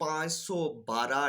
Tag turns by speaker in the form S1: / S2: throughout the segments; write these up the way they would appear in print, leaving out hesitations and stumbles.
S1: 512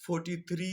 S1: 43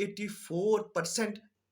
S1: 84%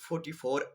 S1: 44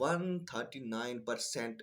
S1: 139%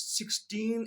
S1: 16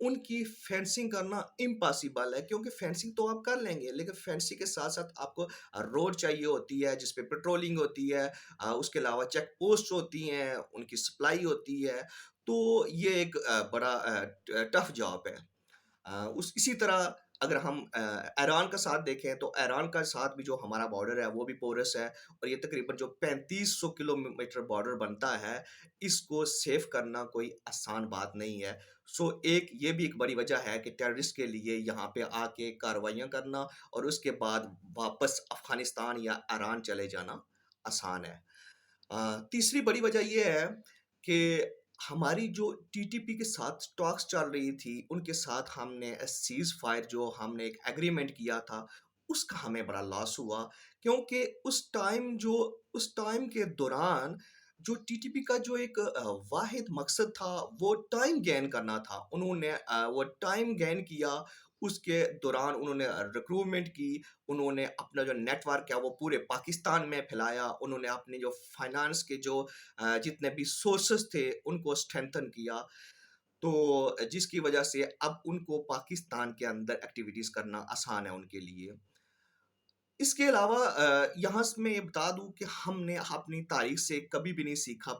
S1: ان کی فینسنگ کرنا امپاسبل ہے، کیونکہ فینسنگ تو آپ کر لیں گے، لیکن فینسنگ کے ساتھ ساتھ آپ کو روڈ چاہیے ہوتی ہے جس پہ پیٹرولنگ ہوتی ہے، اس کے علاوہ چیک پوسٹ ہوتی ہیں، ان کی سپلائی ہوتی ہے، تو یہ ایک بڑا ٹف جاب ہے۔ اسی طرح اگر ہم ایران کا ساتھ دیکھیں تو ایران کا ساتھ بھی جو ہمارا بارڈر ہے وہ بھی پورس ہے، اور یہ تقریباً جو 3500 کلومیٹر بارڈر بنتا ہے، اس کو سیف کرنا کوئی آسان بات نہیں ہے۔ ایک یہ بھی ایک بڑی وجہ ہے کہ ٹیررسٹ کے لیے یہاں پہ آ کے کارروائیاں کرنا اور اس کے بعد واپس افغانستان یا ایران چلے جانا آسان ہے۔ تیسری بڑی وجہ یہ ہے کہ ہماری جو ٹی ٹی پی کے ساتھ ٹاکس چل رہی تھی، ان کے ساتھ ہم نے سیز فائر جو ہم نے ایک ایگریمنٹ کیا تھا، اس کا ہمیں بڑا لاس ہوا، کیونکہ اس ٹائم کے دوران جو ٹی ٹی پی کا جو ایک واحد مقصد تھا وہ ٹائم گین کرنا تھا، انہوں نے وہ ٹائم گین کیا، اس کے دوران انہوں نے ریکروٹمنٹ کی، انہوں نے اپنا جو نیٹ ورک ہے وہ پورے پاکستان میں پھیلایا، انہوں نے اپنے جو فائنانس کے جو جتنے بھی سورسز تھے ان کو اسٹرینتھن کیا، تو جس کی وجہ سے اب ان کو پاکستان کے اندر ایکٹیویٹیز کرنا آسان ہے ان کے لیے۔ اس کے علاوہ یہاں سے میں یہ بتا دوں کہ ہم نے اپنی تاریخ سے کبھی بھی نہیں سیکھا،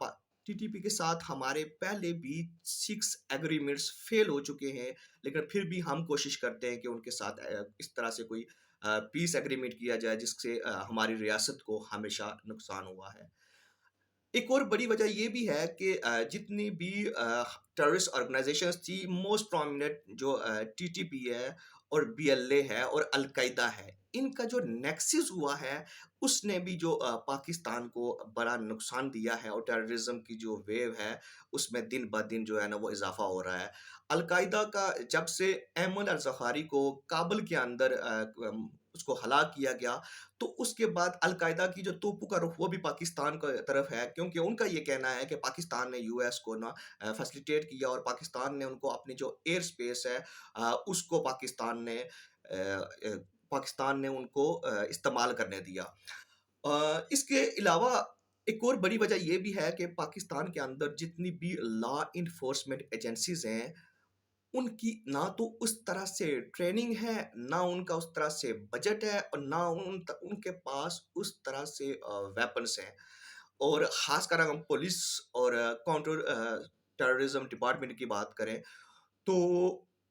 S1: ٹی ٹی پی کے ساتھ ہمارے پہلے بھی 6 ایگریمنٹس فیل ہو چکے ہیں، لیکن پھر بھی ہم کوشش کرتے ہیں کہ ان کے ساتھ اس طرح سے کوئی پیس ایگریمنٹ کیا جائے جس سے ہماری ریاست کو ہمیشہ نقصان ہوا ہے۔ ایک اور بڑی وجہ یہ بھی ہے کہ جتنی بھی ٹیررسٹ آرگنائزیشنز تھی، موسٹ پرومیننٹ جو ٹی ٹی پی ہے اور بی ایل اے ہے اور القاعدہ ہے، ان کا جو نیکسس ہوا ہے اس نے بھی جو پاکستان کو بڑا نقصان دیا ہے، اور ٹیررزم کی جو ویو ہے اس میں دن بہ دن جو ہے نا وہ اضافہ ہو رہا ہے۔ القاعدہ کا جب سے ایمن الزغاری کو کابل کے اندر اس کو ہلاک کیا گیا، تو اس کے بعد القاعدہ کی جو توپوں کا رخ وہ بھی پاکستان کی طرف ہے، کیونکہ ان کا یہ کہنا ہے کہ پاکستان نے یو ایس کو نا فیسلیٹیٹ کیا، اور پاکستان نے ان کو اپنی جو ایئر سپیس ہے اس کو پاکستان نے ان کو استعمال کرنے دیا۔ اس کے علاوہ ایک اور بڑی وجہ یہ بھی ہے کہ پاکستان کے اندر جتنی بھی لا انفورسمنٹ ایجنسیز ہیں، ان کی نہ تو اس طرح سے ٹریننگ ہے، نہ ان کا اس طرح سے بجٹ ہے، اور نہ ان کے پاس اس طرح سے ویپنس ہیں، اور خاص کر اگر ہم پولیس اور کاؤنٹر ٹیررزم ڈپارٹمنٹ کی بات کریں تو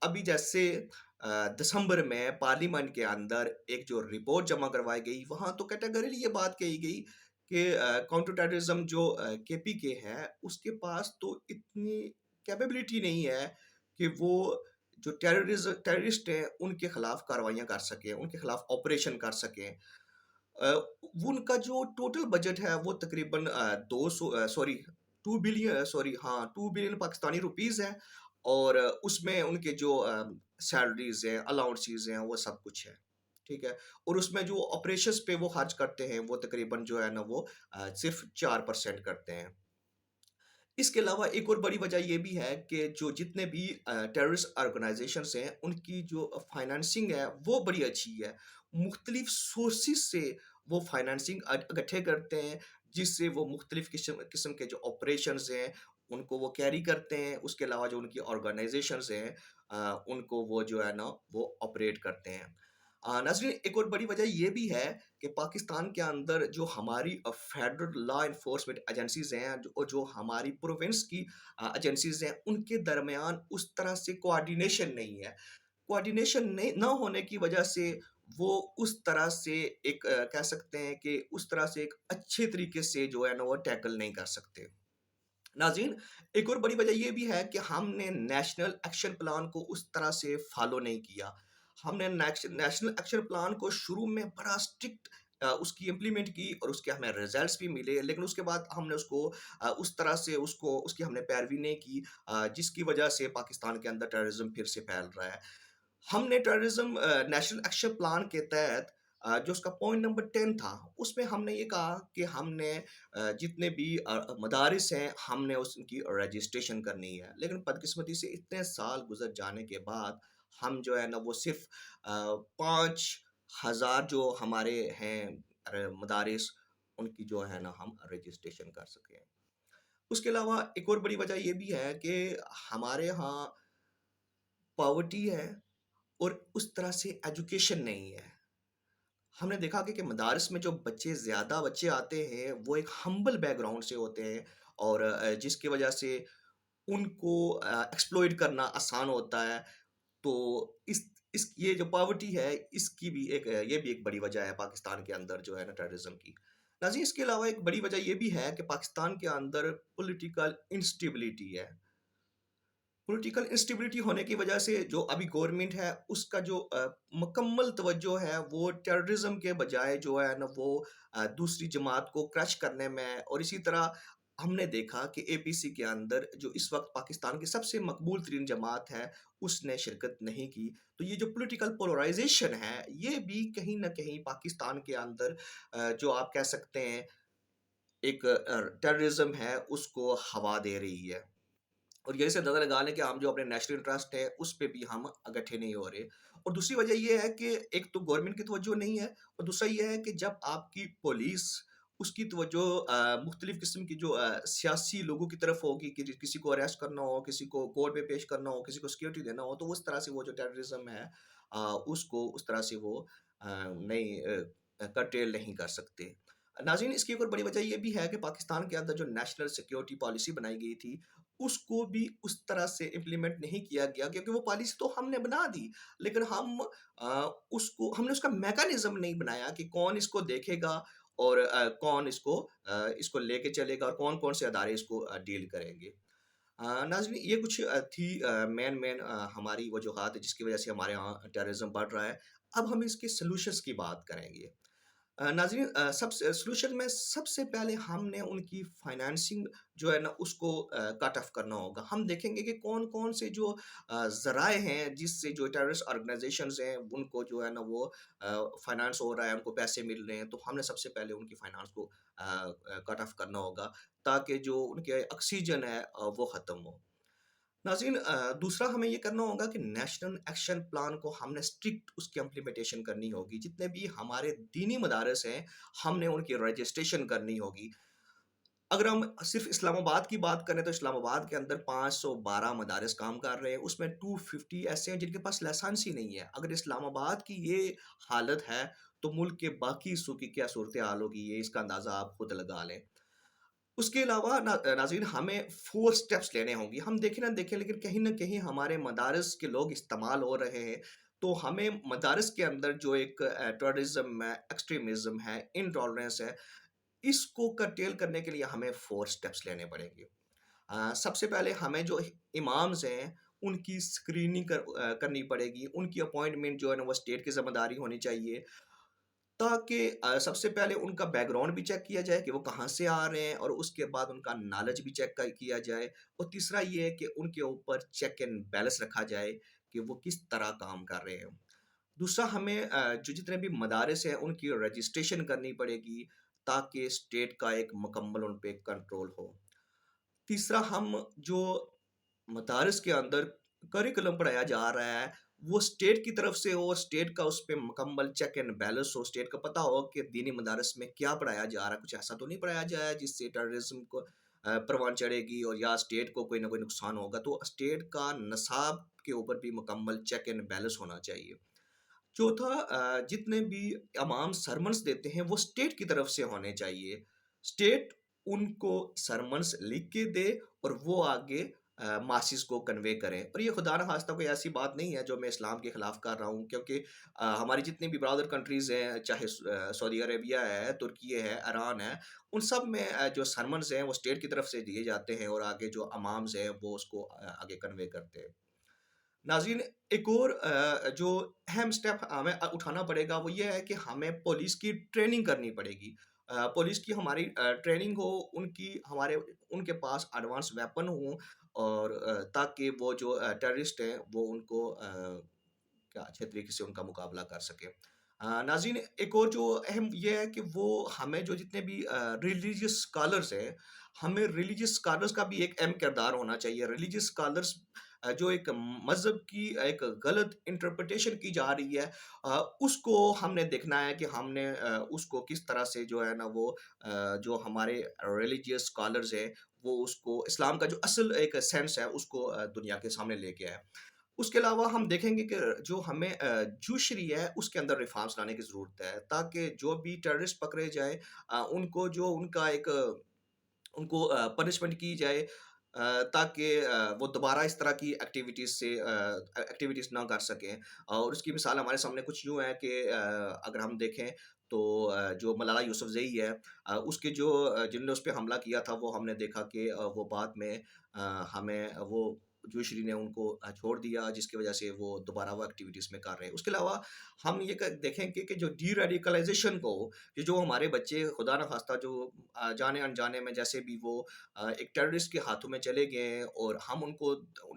S1: ابھی جیسے دسمبر میں پارلیمنٹ کے اندر ایک جو رپورٹ جمع کروائی گئی، وہاں تو کیٹیگریلی یہ بات کہی گئی کہ کاؤنٹر ٹیررزم جو کے پی کے ہے اس کے پاس تو اتنی کیپیبلٹی نہیں ہے کہ وہ جو ٹیررسٹ ہیں ان کے خلاف کاروائیاں کر سکیں، ان کے خلاف آپریشن کر سکیں۔ وہ ان کا جو ٹوٹل بجٹ ہے وہ تقریباً 2 بلین پاکستانی روپیز ہے، اور اس میں ان کے جو سیلریز ہیں، الاؤنسز ہیں، وہ سب کچھ ہے، ٹھیک ہے، اور اس میں جو آپریشنز پہ وہ خرچ کرتے ہیں وہ تقریباً جو ہے نا وہ صرف 4% کرتے ہیں۔ اس کے علاوہ ایک اور بڑی وجہ یہ بھی ہے کہ جو جتنے بھی ٹیررسٹ آرگنائزیشنز ہیں ان کی جو فائنانسنگ ہے وہ بڑی اچھی ہے، مختلف سورسز سے وہ فائنانسنگ اکٹھے کرتے ہیں، جس سے وہ مختلف قسم کے جو آپریشنز ہیں ان کو وہ کیری کرتے ہیں، اس کے علاوہ جو ان کی آرگنائزیشنز ہیں ان کو وہ جو ہے نا وہ آپریٹ کرتے ہیں۔ ناظرین، ایک اور بڑی وجہ یہ بھی ہے کہ پاکستان کے اندر جو ہماری فیڈرل لا انفورسمنٹ ایجنسیز ہیں اور جو ہماری پروونس کی ایجنسیز ہیں ان کے درمیان اس طرح سے کوآرڈینیشن نہیں ہے، کوآرڈینیشن نہ ہونے کی وجہ سے وہ اس طرح سے ایک کہہ سکتے ہیں کہ اس طرح سے ایک اچھے طریقے سے جو ہے نا وہ ٹیکل نہیں کر سکتے۔ ناظرین، ایک اور بڑی وجہ یہ بھی ہے کہ ہم نے نیشنل ایکشن پلان کو اس طرح سے فالو نہیں کیا، ہم نے نیشنل ایکشن پلان کو شروع میں بڑا اسٹرکٹ اس کی امپلیمنٹ کی اور اس کے ہمیں ریزلٹس بھی ملے، لیکن اس کے بعد ہم نے اس کو اس طرح سے اس کی ہم نے پیروی نہیں کی، جس کی وجہ سے پاکستان کے اندر ٹیررزم پھر سے پھیل رہا ہے۔ ہم نے ٹیررزم نیشنل ایکشن پلان کے تحت جو اس کا پوائنٹ نمبر 10 تھا اس میں ہم نے یہ کہا کہ ہم نے جتنے بھی مدارس ہیں ہم نے اس کی رجسٹریشن کرنی ہے، لیکن بدقسمتی سے اتنے سال گزر جانے کے بعد ہم جو ہے نا وہ صرف 5,000 جو ہمارے ہیں مدارس ان کی جو ہے نا ہم رجسٹریشن کر سکیں۔ اس کے علاوہ ایک اور بڑی وجہ یہ بھی ہے کہ ہمارے ہاں پاورٹی ہے اور اس طرح سے ایجوکیشن نہیں ہے۔ ہم نے دیکھا کہ مدارس میں جو زیادہ بچے آتے ہیں وہ ایک ہمبل بیک گراؤنڈ سے ہوتے ہیں، اور جس کی وجہ سے ان کو ایکسپلوئٹ کرنا آسان ہوتا ہے۔ تو یہ جو پاورٹی ہے اس کی بھی یہ بھی ایک بڑی وجہ ہے پاکستان کے اندر جو ہے نا ٹیررزم کی۔ ناظرین، اس کے علاوہ ایک بڑی وجہ یہ بھی ہے کہ پاکستان کے اندر پولیٹیکل انسٹیبلٹی ہے۔ پولیٹیکل انسٹیبلٹی ہونے کی وجہ سے جو ابھی گورنمنٹ ہے اس کا جو مکمل توجہ ہے وہ ٹیررزم کے بجائے جو ہے نا وہ دوسری جماعت کو کرش کرنے میں، اور اسی طرح ہم نے دیکھا کہ اے پی سی کے اندر جو اس وقت پاکستان کی سب سے مقبول ترین جماعت ہے اس نے شرکت نہیں کی۔ تو یہ جو پولیٹیکل پولرائزیشن ہے یہ بھی کہیں نہ کہیں پاکستان کے اندر جو آپ کہہ سکتے ہیں ایک ٹیررزم ہے اس کو ہوا دے رہی ہے۔ اور یہ سے اندازہ لگا لیں کہ ہم جو اپنے نیشنل انٹرسٹ ہے اس پہ بھی ہم اکٹھے نہیں ہو رہے۔ اور دوسری وجہ یہ ہے کہ ایک تو گورنمنٹ کی توجہ نہیں ہے، اور دوسرا یہ ہے کہ جب آپ کی پولیس اس کی توجہ مختلف قسم کی جو سیاسی لوگوں کی طرف ہوگی کہ کسی کو اریسٹ کرنا ہو، کسی کو کورٹ میں پیش کرنا ہو، کسی کو سیکیورٹی دینا ہو، تو اس طرح سے وہ جو ٹیررزم ہے اس کو اس طرح سے وہ نہیں کرٹیل نہیں کر سکتے۔ ناظرین، اس کی ایک اور بڑی وجہ یہ بھی ہے کہ پاکستان کے اندر جو نیشنل سیکیورٹی پالیسی بنائی گئی تھی اس کو بھی اس طرح سے امپلیمنٹ نہیں کیا گیا، کیونکہ وہ پالیسی تو ہم نے بنا دی لیکن ہم نے اس کا میکانزم نہیں بنایا کہ کون اس کو دیکھے گا اور کون اس کو لے کے چلے گا اور کون کون سے ادارے اس کو ڈیل کریں گے۔ ناظرین، یہ کچھ تھی مین ہماری وجوہات جس کی وجہ سے ہمارے یہاں ٹیررزم بڑھ رہا ہے۔ اب ہم اس کے سلوشنز کی بات کریں گے۔ ناظرین، سب سے سلوشن میں سب سے پہلے ہم نے ان کی فائنانسنگ جو ہے نا اس کو کٹ آف کرنا ہوگا۔ ہم دیکھیں گے کہ کون کون سے جو ذرائع ہیں جس سے جو ٹیررسٹ آرگنائزیشنز ہیں ان کو جو ہے نا وہ فائنانس ہو رہا ہے، ان کو پیسے مل رہے ہیں، تو ہم نے سب سے پہلے ان کی فائنانس کو کٹ آف کرنا ہوگا تاکہ جو ان کے آکسیجن ہے وہ ختم ہو۔ ناظرین، دوسرا ہمیں یہ کرنا ہوگا کہ نیشنل ایکشن پلان کو ہم نے اسٹرکٹ اس کی امپلیمنٹیشن کرنی ہوگی۔ جتنے بھی ہمارے دینی مدارس ہیں ہم نے ان کی رجسٹریشن کرنی ہوگی۔ اگر ہم صرف اسلام آباد کی بات کریں تو اسلام آباد کے اندر 512 مدارس کام کر رہے ہیں، اس میں 250 ایسے ہیں جن کے پاس لائسنس ہی نہیں ہے۔ اگر اسلام آباد کی یہ حالت ہے تو ملک کے باقی حصوں کی کیا صورتحال ہوگی، یہ اس کا اندازہ آپ خود لگا لیں۔ اس کے علاوہ ناظرین، ہمیں 4 سٹیپس لینے ہوں گی۔ ہم دیکھیں نہ دیکھیں لیکن کہیں نہ کہیں ہمارے مدارس کے لوگ استعمال ہو رہے ہیں، تو ہمیں مدارس کے اندر جو ایک ٹیررزم ہے، ایکسٹریمزم ہے، انٹالرنس ہے، اس کو کرٹیل کرنے کے لیے ہمیں 4 سٹیپس لینے پڑیں گے۔ سب سے پہلے ہمیں جو امامز ہیں ان کی اسکریننگ کرنی پڑے گی، ان کی اپوائنٹمنٹ جو ہے نا وہ اسٹیٹ کی ذمہ داری ہونی چاہیے، تاکہ سب سے پہلے ان کا بیک گراؤنڈ بھی چیک کیا جائے کہ وہ کہاں سے آ رہے ہیں، اور اس کے بعد ان کا نالج بھی چیک کیا جائے، اور تیسرا یہ ہے کہ ان کے اوپر چیک اینڈ بیلنس رکھا جائے کہ وہ کس طرح کام کر رہے ہیں۔ دوسرا، ہمیں جو جتنے بھی مدارس ہیں ان کی رجسٹریشن کرنی پڑے گی تاکہ اسٹیٹ کا ایک مکمل ان پہ کنٹرول ہو۔ تیسرا، ہم جو مدارس کے اندر کریکولم پڑھایا جا رہا ہے وہ اسٹیٹ کی طرف سے ہو، اسٹیٹ کا اس پہ مکمل check and balance who, state کا پتہ ہو کہ دینی مدارس میں کیا پڑھایا جا رہا ہے، کچھ ایسا تو نہیں پڑھایا جائے جس سے ٹیررزم کو پروان چڑھے گی اور یا اسٹیٹ کو کوئی نہ کوئی نقصان ہوگا۔ تو اسٹیٹ کا نصاب کے اوپر بھی مکمل چیک اینڈ بیلنس ہونا چاہیے۔ چوتھا، جتنے بھی امام سرمنس دیتے ہیں وہ اسٹیٹ کی طرف سے ہونے چاہیے، اسٹیٹ ان کو سرمنس لکھ کے دے اور وہ آگے ماسز کو کنوے کریں۔ اور یہ خدا نخواستہ کوئی ایسی بات نہیں ہے جو میں اسلام کے خلاف کر رہا ہوں، کیونکہ ہماری جتنی بھی برادر کنٹریز ہیں، چاہے سعودی عربیہ ہے، ترکی ہے، ایران ہے، ان سب میں جو سرمنز ہیں وہ اسٹیٹ کی طرف سے دیے جاتے ہیں اور آگے جو امامز ہیں وہ اس کو آگے کنوے کرتے ہیں۔ ناظرین، ایک اور جو اہم سٹیپ ہمیں اٹھانا پڑے گا وہ یہ ہے کہ ہمیں پولیس کی ٹریننگ کرنی پڑے گی۔ پولیس کی ہماری ٹریننگ ہو، ان کے پاس ایڈوانس ویپن ہوں، اور تاکہ وہ جو ٹیررسٹ ہیں وہ ان کو کیا اچھے طریقے سے ان کا مقابلہ کر سکے۔ ناظرین، ایک اور جو اہم یہ ہے کہ وہ ہمیں جو جتنے بھی ریلیجیس اسکالرس ہیں، ہمیں ریلیجیس اسکالرس کا بھی ایک اہم کردار ہونا چاہیے۔ ریلیجیس اسکالرس جو ایک مذہب کی ایک غلط انٹرپریٹیشن کی جا رہی ہے، اس کو ہم نے دیکھنا ہے کہ ہم نے اس کو کس طرح سے جو ہے نا وہ جو ہمارے ریلیجیس اسکالرز ہیں وہ اس کو اسلام کا جو اصل ایک سینس ہے اس کو دنیا کے سامنے لے کے آئے۔ اس کے علاوہ ہم دیکھیں گے کہ جو ہمیں جوشری ہے اس کے اندر ریفارمس لانے کی ضرورت ہے، تاکہ جو بھی ٹیررسٹ پکڑے جائیں ان کو جو ان کا ایک ان کو پنشمنٹ کی جائے، تاکہ وہ دوبارہ اس طرح کی ایکٹیویٹیز نہ کر سکیں۔ اور اس کی مثال ہمارے سامنے کچھ یوں ہے کہ اگر ہم دیکھیں تو جو ملالہ یوسفزئی ہے، اس کے جو جن نے اس پہ حملہ کیا تھا، وہ ہم نے دیکھا کہ وہ بعد میں ہمیں وہ جوشری نے ان کو چھوڑ دیا، جس کی وجہ سے وہ دوبارہ وہ ایکٹیویٹیز میں کر رہے ہیں۔ اس کے علاوہ ہم یہ دیکھیں گے کہ جو ڈی ریڈیکلائزیشن کو، یہ جو ہمارے بچے خدا نخواستہ جو جانے انجانے میں جیسے بھی وہ ایک ٹیررسٹ کے ہاتھوں میں چلے گئے ہیں، اور ہم ان کو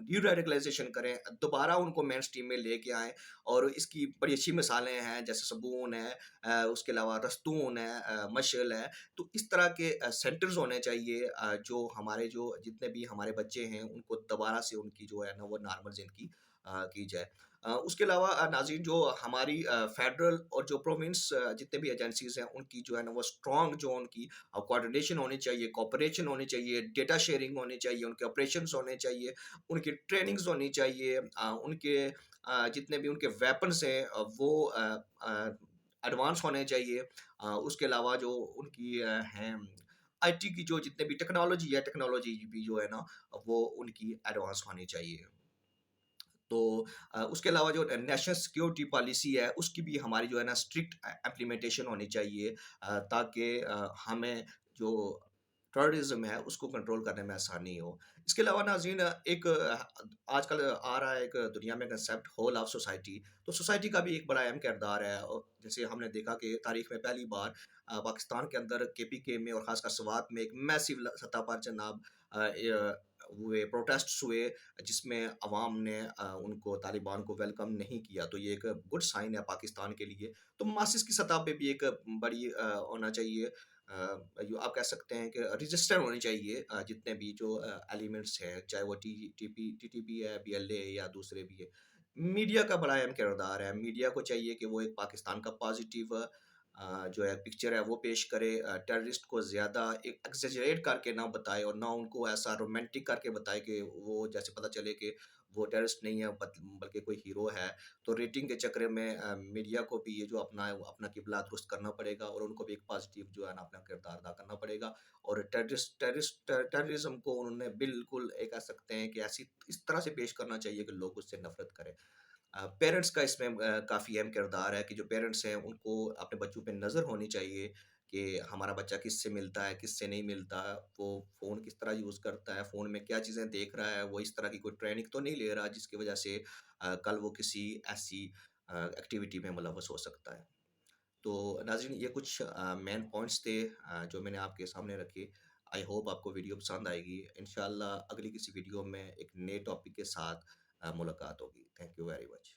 S1: ڈی ریڈیکلائزیشن کریں، دوبارہ ان کو مین سٹریم میں لے کے آئیں۔ اور اس کی بڑی اچھی مثالیں ہیں، جیسے صبون ہے، اس کے علاوہ رستون ہے، مشعل ہے۔ تو اس طرح کے سینٹرز ہونے چاہیے، جو ہمارے جو جتنے بھی ہمارے بچے ہیں ان کو دوبارہ سے ان کی جو ہے نا وہ نارمل زندگی کی جائے۔ اس کے علاوہ ناظرین، جو ہماری فیڈرل اور جو پروونس جتنے بھی ایجنسیز ہیں، ان کی جو ہے نا وہ اسٹرانگ جو ان کی کوآرڈینیشن ہونی چاہیے، کوآپریشن ہونی چاہیے، ڈیٹا شیئرنگ ہونی چاہیے، ان کے آپریشنز ہونے چاہیے، ان کی ٹریننگز ہونی چاہیے، ان کے جتنے بھی ان کے ویپنس ہیں وہ ایڈوانس ہونے چاہیے۔ اس کے علاوہ جو ان کی ہیں آئی ٹی کی جو جتنے بھی ٹیکنالوجی بھی جو ہے نا وہ ان کی ایڈوانس ہونی چاہیے۔ تو اس کے علاوہ جو نیشنل سیکیورٹی پالیسی ہے اس کی بھی ہماری جو ہے نا اسٹرکٹ امپلیمنٹیشن ہونی چاہیے، تاکہ ہمیں جو ٹیررزم ہے اس کو کنٹرول کرنے میں آسانی ہو۔ اس کے علاوہ ناظرین، ایک آج کل آ رہا ہے ایک دنیا میں کنسیپٹ ہول آف سوسائٹی، تو سوسائٹی کا بھی ایک بڑا اہم کردار ہے۔ اور جیسے ہم نے دیکھا کہ تاریخ میں پہلی بار پاکستان کے اندر کے پی کے میں اور خاص کر سوات میں ایک میسیو سطح پر جناب ہوئے پروٹیسٹس ہوئے، جس میں عوام نے ان کو طالبان کو ویلکم نہیں کیا۔ تو یہ ایک گڈ سائن ہے پاکستان کے لیے۔ تو ماسس کی سطح پہ بھی ایک بڑی ہونا چاہیے، آپ کہہ سکتے ہیں کہ رجسٹر ہونی چاہیے جتنے بھی جو ایلیمنٹس ہیں، چاہے وہ ٹی ٹی پی ہے، بی ایل اے یا دوسرے بھی ہے۔ میڈیا کا بڑا اہم کردار ہے، میڈیا کو چاہیے کہ وہ ایک پاکستان کا پازیٹیو جو ہے پکچر ہے وہ پیش کرے، ٹیررسٹ کو زیادہ ایک ایگزیجریٹ کر کے نہ بتائے، اور نہ ان کو ایسا رومانٹک کر کے بتائے کہ وہ جیسے پتہ چلے کہ وہ ٹیررسٹ نہیں ہے بلکہ کوئی ہیرو ہے۔ تو ریٹنگ کے چکر میں میڈیا کو بھی یہ جو اپنا قبلہ درست کرنا پڑے گا، اور ان کو بھی ایک پازیٹیو جو ہے نا اپنا کردار ادا کرنا پڑے گا۔ اور ٹیررزم کو انہوں نے بالکل ایک کہہ سکتے ہیں کہ اس طرح سے پیش کرنا چاہیے کہ لوگ اس سے نفرت کریں۔ پیرنٹس کا اس میں کافی اہم کردار ہے، کہ جو پیرنٹس ہیں ان کو اپنے بچوں پہ نظر ہونی چاہیے کہ ہمارا بچہ کس سے ملتا ہے، کس سے نہیں ملتا، وہ فون کس طرح یوز کرتا ہے، فون میں کیا چیزیں دیکھ رہا ہے، وہ اس طرح کی کوئی ٹریننگ تو نہیں لے رہا جس کی وجہ سے کل وہ کسی ایسی ایکٹیویٹی میں ملوث ہو سکتا ہے۔ تو ناظرین، یہ کچھ مین پوائنٹس تھے جو میں نے آپ کے سامنے رکھے۔ آئی ہوپ آپ کو ویڈیو پسند آئے گی۔ انشاءاللہ اگلی کسی ویڈیو میں ایک نئے ٹاپک کے ساتھ ملاقات ہوگی۔ Thank you very much.